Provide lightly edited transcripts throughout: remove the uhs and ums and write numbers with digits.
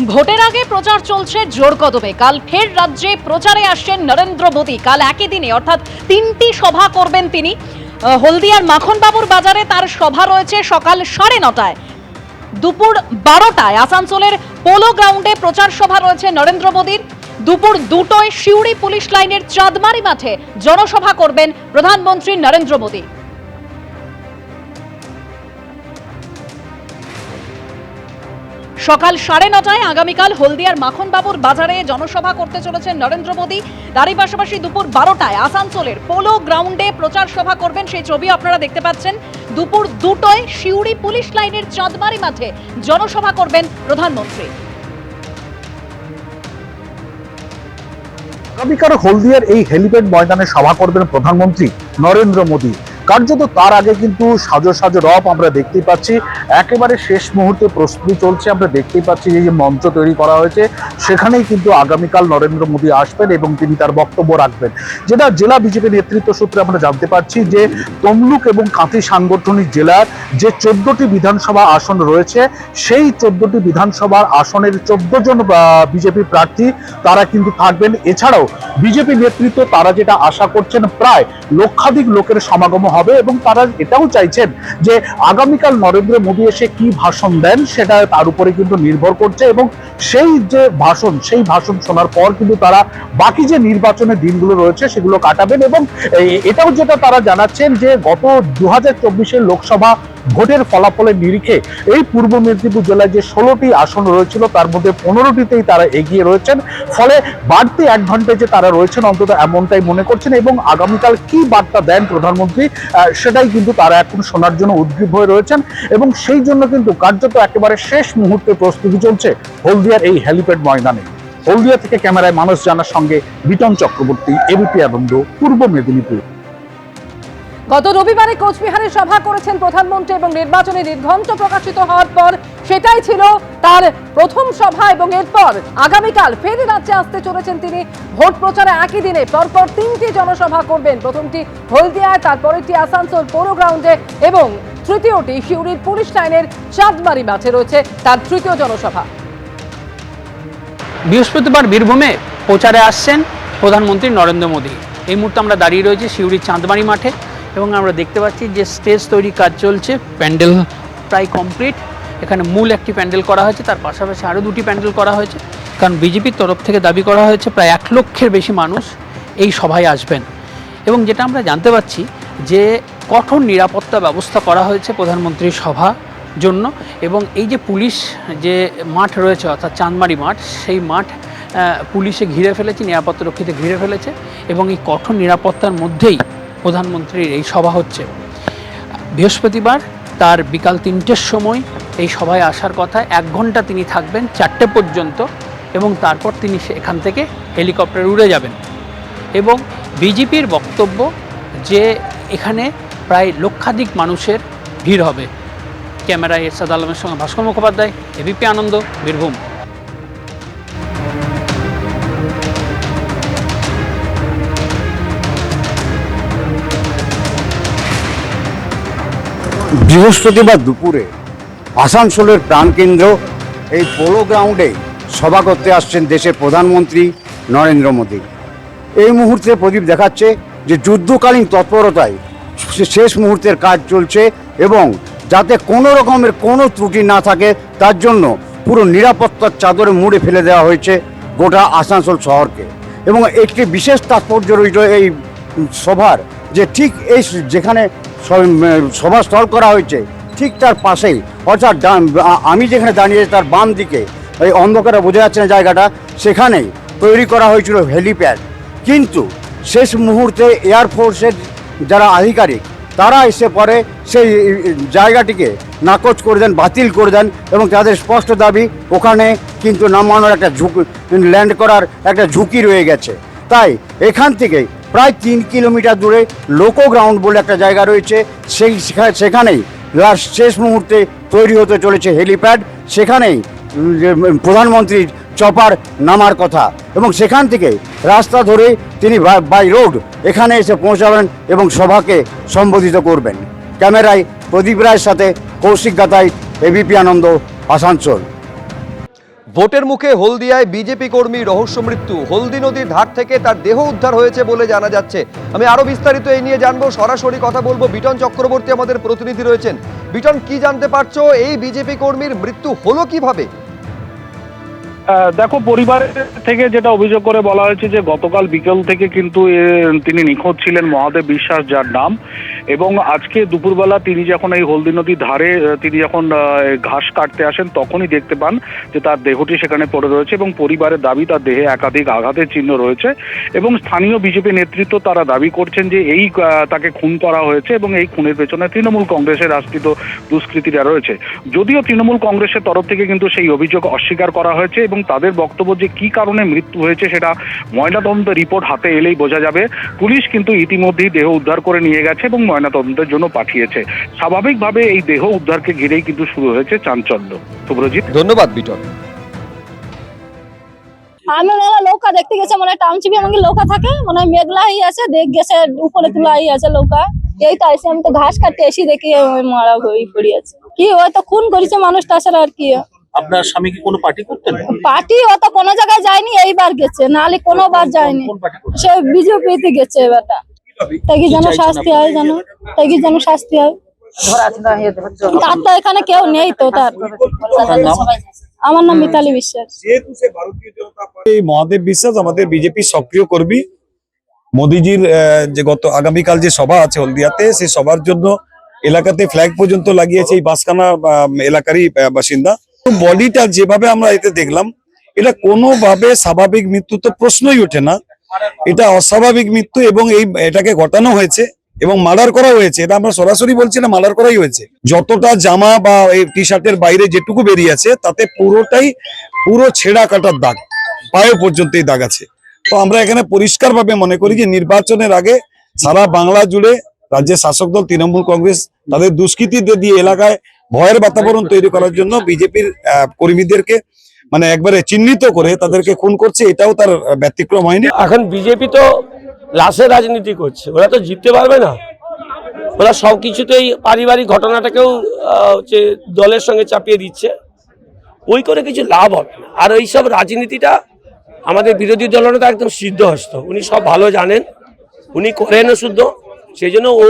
ভোটের আগে প্রচার চলছে জোর কদমে। কাল ফের রাজ্যে প্রচারে আসছেন নরেন্দ্র মোদী। কাল একই দিনে অর্থাৎ 3টি সভা করবেন তিনি। হলদিয়ার মাখনবাবুর বাজারে তার সভা রয়েছে সকাল 9:30টায়। দুপুর 12টায় আসানসোলের পোলো গ্রাউন্ডে প্রচার সভা রয়েছে নরেন্দ্র মোদীর। দুপুর 2টোয় সিউড়ি পুলিশ লাইনের চাঁদমারি মাঠে জনসভা করবেন প্রধানমন্ত্রী নরেন্দ্র মোদী। সকাল 9:30টায় আগামীকাল হলদিয়ার মাখনবাবুর বাজারে জনসভা করতে চলেছেন নরেন্দ্র মোদী। তারই পাশাপাশি দুপুর 12টায় আসানসোলের পোলো গ্রাউন্ডে প্রচার সভা করবেন, সেই ছবি আপনারা দেখতে পাচ্ছেন। দুপুর 2টোয় সিউড়ি পুলিশ লাইনের চাঁদমারি মাঠে জনসভা করবেন প্রধানমন্ত্রী। আগামীকাল হলদিয়ার এই হেলিপ্যাড ময়দানে সভা করবেন প্রধানমন্ত্রী নরেন্দ্র মোদী। কার্যত তার আগে কিন্তু সাজো সাজো রব আমরা দেখতেই পাচ্ছি, একেবারে শেষ মুহূর্তে প্রস্তুতি চলছে। আমরা দেখতেই পাচ্ছি যে মঞ্চ তৈরি করা হয়েছে, সেখানেই কিন্তু আগামীকাল নরেন্দ্র মোদী আসবেন এবং তিনি তার বক্তব্য রাখবেন। যেটা জেলা বিজেপি নেতৃত্ব সূত্রে আমরা জানতে পারছি যে তমলুক এবং কাঁথি সাংগঠনিক জেলার যে 14টি বিধানসভা আসন রয়েছে, সেই 14টি বিধানসভার আসনের 14 জন বিজেপি প্রার্থী তারা কিন্তু থাকবেন। এছাড়াও বিজেপি নেতৃত্ব তারা যেটা আশা করছেন, প্রায় লক্ষাধিক লোকের সমাগম হবে এবং তারা এটাও চাইছেন যে আগামীকাল নরেন্দ্র মোদী এসে কি ভাষণ দেন সেটা তার উপরে কিন্তু নির্ভর করছে এবং সেই যে ভাষণ, সেই ভাষণ শোনার পর কিন্তু তারা বাকি যে নির্বাচনের দিনগুলো রয়েছে সেগুলো কাটাবেন। এবং এটাও যেটা তারা জানাচ্ছেন যে গত 2024-এর লোকসভা ভোটের ফলাফলের নিরিখে এই পূর্ব মেদিনীপুর জেলায় যে 16টি আসন রয়েছিল তার মধ্যে 15টিতেই তারা এগিয়ে রয়েছেন। ফলে বাড়তি অ্যাডভান্টেজে তারা রয়েছেন, অন্তত এমনটাই মনে করছেন। এবং আগামীকাল কি বার্তা দেন প্রধানমন্ত্রী সেটাই কিন্তু তারা এখন শোনার জন্য উদ্গ্রীব হয়ে রয়েছেন এবং সেই জন্য কিন্তু কার্যত একেবারে শেষ মুহূর্তে প্রস্তুতি চলছে হলদিয়ার এই হেলিপ্যাড ময়দানে। হলদিয়া থেকে ক্যামেরায় মানস জানার সঙ্গে বিটন চক্রবর্তী, এবিপি আনন্দ, পূর্ব মেদিনীপুর। গত রবিবারে কোচবিহারে সভা করেছেন প্রধানমন্ত্রী এবং নির্বাচনী নির্ঘণ্ট প্রকাশিত হওয়ার পর সেটাই ছিল তার প্রথম সভা এবং এরপর আগামীকাল ফের রাজ্যে আসতে চলেছেন তিনি। ভোট প্রচারে একই দিনে পরপর 3টি জনসভা করবেন। প্রথমটি হলদিয়ায়, তারপরেরটি আসানসোল পোলো গ্রাউন্ডে এবং তৃতীয়টি সিউড়ির পুলিশ লাইনের চাঁদমারি মাঠে রয়েছে তার তৃতীয় জনসভা। বৃহস্পতিবার বীরভূমে প্রচারে আসছেন প্রধানমন্ত্রী নরেন্দ্র মোদী। এই মুহূর্তে আমরা দাঁড়িয়ে রয়েছি সিউড়ির চাঁদমারি মাঠে এবং আমরা দেখতে পাচ্ছি যে স্টেজ তৈরি কাজ চলছে, প্যান্ডেল প্রায় কমপ্লিট। এখানে মূল একটি প্যান্ডেল করা হয়েছে, তার পাশাপাশি আরও 2টি প্যান্ডেল করা হয়েছে, কারণ বিজেপির তরফ থেকে দাবি করা হয়েছে প্রায় 1 লক্ষের বেশি মানুষ এই সভায় আসবেন। এবং যেটা আমরা জানতে পারছি যে কঠোর নিরাপত্তা ব্যবস্থা করা হয়েছে প্রধানমন্ত্রীর সভা জন্য। এবং এই যে পুলিশ যে মাঠ রয়েছে অর্থাৎ চাঁদমারি মাঠ, সেই মাঠ পুলিশে ঘিরে ফেলেছে, নিরাপত্তা রক্ষীতে ঘিরে ফেলেছে এবং এই কঠোর নিরাপত্তার মধ্যেই প্রধানমন্ত্রীর এই সভা হচ্ছে। বৃহস্পতিবার তার বিকাল 3টের সময় এই সভায় আসার কথা। 1 ঘন্টা তিনি থাকবেন, 4টে পর্যন্ত, এবং তারপর তিনি এখান থেকে হেলিকপ্টারে উড়ে যাবেন। এবং বিজেপির বক্তব্য যে এখানে প্রায় লক্ষাধিক মানুষের ভিড় হবে। ক্যামেরায় এরশাদ আলমের সঙ্গে ভাস্কর মুখোপাধ্যায়, এবিপি আনন্দ, বীরভূম। বৃহস্পতিবার দুপুরে আসানসোলের প্রাণকেন্দ্র এই পোলো গ্রাউন্ডে সভা করতে আসছেন দেশের প্রধানমন্ত্রী নরেন্দ্র মোদী। এই মুহূর্তে প্রদীপ দেখাচ্ছে যে যুদ্ধকালীন তৎপরতায় শেষ মুহূর্তের কাজ চলছে এবং যাতে কোনো রকমের কোনো ত্রুটি না থাকে তার জন্য পুরো নিরাপত্তার চাদরে মুড়ে ফেলে দেওয়া হয়েছে গোটা আসানসোল শহরকে। এবং একটি বিশেষ তাৎপর্য রইল এই সভার, যে ঠিক এই যেখানে সভাস্থল করা হয়েছে ঠিক তার পাশেই, অর্থাৎ আমি যেখানে দাঁড়িয়ে তার বাম দিকে, এই অন্ধকারে বোঝা যাচ্ছে না জায়গাটা, সেখানেই তৈরি করা হয়েছিল হেলিপ্যাড। কিন্তু শেষ মুহূর্তে এয়ারফোর্সের যারা আধিকারিক তারা এসে পরে সেই জায়গাটিকে নাকচ করে দেন, বাতিল করে দেন এবং তাদের স্পষ্ট দাবি ওখানে কিন্তু নামানোর একটা ল্যান্ড করার একটা ঝুঁকি রয়ে গেছে। তাই এখান থেকে প্রায় 3 কিলোমিটার দূরে লোকো গ্রাউন্ড বলে একটা জায়গা রয়েছে, সেখানেই শেষ মুহূর্তে তৈরি হতে চলেছে হেলিপ্যাড। সেখানেই প্রধানমন্ত্রীর চপার নামার কথা এবং সেখান থেকে রাস্তা ধরে তিনি বাই রোড এখানে এসে পৌঁছাবেন এবং সভাকে সম্বোধিত করবেন। ক্যামেরায় প্রদীপ রায়ের সাথে কৌশিক গাতাই, এবিপি আনন্দ, আসানসোল। ভোটের মুখে হলদিয়ায় বিজেপি কর্মী রহস্য মৃত্যু। হলদি নদীর ধার থেকে তার দেহ উদ্ধার হয়েছে বলে জানা যাচ্ছে। আমি আরো বিস্তারিত এই নিয়ে জানবো, সরাসরি কথা বলবো। বিটন চক্রবর্তী আমাদের প্রতিনিধি রয়েছেন। বিটন, কি জানতে পারছো? এই বিজেপি কর্মীর মৃত্যু হলো কিভাবে? দেখো, পরিবারের থেকে যেটা অভিযোগ করে বলা হয়েছে যে গতকাল বিকেল থেকে কিন্তু তিনি নিখোঁজ ছিলেন, মহাদেব বিশ্বাস যার নাম, এবং আজকে দুপুরবেলা তিনি যখন এই হলদি নদীর ধারে তিনি যখন ঘাস কাটতে আসেন তখনই দেখতে পান যে তার দেহটি সেখানে পড়ে রয়েছে এবং পরিবারের দাবি তার দেহে একাধিক আঘাতের চিহ্ন রয়েছে এবং স্থানীয় বিজেপি নেতৃত্ব তারা দাবি করছেন যে এই তাকে খুন করা হয়েছে এবং এই খুনের পেছনে তৃণমূল কংগ্রেসের আশ্রিত দুষ্কৃতীরা রয়েছে। যদিও তৃণমূল কংগ্রেসের তরফ থেকে কিন্তু সেই অভিযোগ অস্বীকার করা হয়েছে এবং তাদের বক্তব্য যে কি কারণে মৃত্যু হয়েছে সেটা ময়নাতদন্ত রিপোর্ট হাতে এলেই বোঝা যাবে। পুলিশ কিন্তু ইতিমধ্যেই দেহ উদ্ধার করে নিয়ে গেছে এবং ময়নাতদন্তের জন্য পাঠিয়েছে। স্বাভাবিকভাবে এই দেহ উদ্ধারকে ঘিরেই কিন্তু শুরু হয়েছে চাঞ্চল্য। শুভ্রজিৎ, ধন্যবাদ বিটন। আমি নৌকা দেখতে গেছে, মানে টাউনশিপে আমাকে নৌকা থাকে, মানে মেঘলাই আছে, দেখ গেছে উপরে তুলাই আছে নৌকা। এই তো এসে আমি তো ঘাস কাটতে এসে দেখি মারা হয়ে পড়ে আছে। কি হয়তো খুন করেছে মানুষ, তাছাড়া আর কি। আপনার স্বামী কি কোনো পার্টি করতেন? পার্টি অত কোনো জায়গায় যায়নি, এইবার গেছে, নাহলে কোনোবার যায়নি। সে বিজেপিতে গেছে এবারটা। তাই কি যেন শাস্তি হয়, জানো, তাই কি যেন শাস্তি হয়। তার তো এখানে কেউ নেই তো। তার আমার নাম মিতালি বিশ্বাস। এই মহাদেব বিশ্বাস আমাদের বিজেপি সক্রিয় কর্মী। মোদিজির যে গত আগামীকাল যে সভা আছে হলদিয়াতে, সেই সভার জন্য এলাকাতে ফ্ল্যাগ পর্যন্ত লাগিয়েছে এই বাসখানা এলাকারই বাসিন্দা। বডিটা যেভাবে আমরা এতে দেখলাম, এটা কোনোভাবে স্বাভাবিক মৃত্যু তো প্রশ্নই ওঠে না। এটা অস্বাভাবিক মৃত্যু এবং এটাকে ঘটানো হয়েছে এবং মার্ডার করা হয়েছে। এটা আমরা সরাসরি বলছি না, মার্ডার করাই হয়েছে। যতটা জামা বা এই টি শার্টের বাইরে যেটুকু বেরিয়ে আছে তাতে পুরো ছেঁড়া কাটার দাগ, পায়ে পর্যন্ত এই দাগ আছে। তো আমরা এখানে পরিষ্কারভাবে মনে করি যে নির্বাচনের আগে সারা বাংলা জুড়ে রাজ্যের শাসক দল তৃণমূল কংগ্রেস তাদের দুষ্কৃতীদের দিয়ে এলাকায় ভয়ের বাতাবরণ তৈরি করার জন্য বিজেপির কর্মীদেরকে মানে একবারে চিহ্নিত করে তাদেরকে খুন করছে। এটাও তার ব্যতিক্রম হয়নি। এখন বিজেপি তো লাশের রাজনীতি করছে, ওরা তো জিততে পারবে না। ওরা সবকিছুতেই পারিবারিক ঘটনাটাকেও হচ্ছে দলের সঙ্গে চাপিয়ে দিচ্ছে, ওই করে কিছু লাভ হবে না। আর এইসব রাজনীতিটা আমাদের বিরোধী দলেরও তো একদম সিদ্ধহস্ত, উনি সব ভালো জানেন, উনি করেনও শুদ্ধ। সেই জন্য ও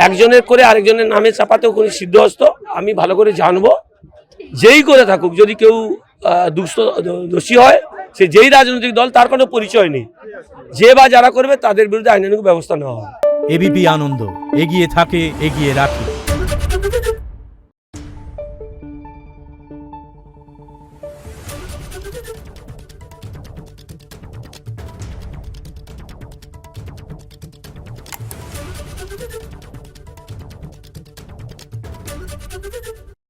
একজনের করে আরেকজনের নামে চাপাতেও উনি সিদ্ধহস্ত। আমি ভালো করে জানবো, যেই করে থাকুক, যদি কেউ দোষী হয়, সে যেই রাজনৈতিক দল, তার কোনো পরিচয় নেই, যে বা যারা করবে তাদের বিরুদ্ধে আইনানুগ ব্যবস্থা নেওয়া হবে। এবিপি আনন্দ, এগিয়ে থাকে, এগিয়ে রাখে।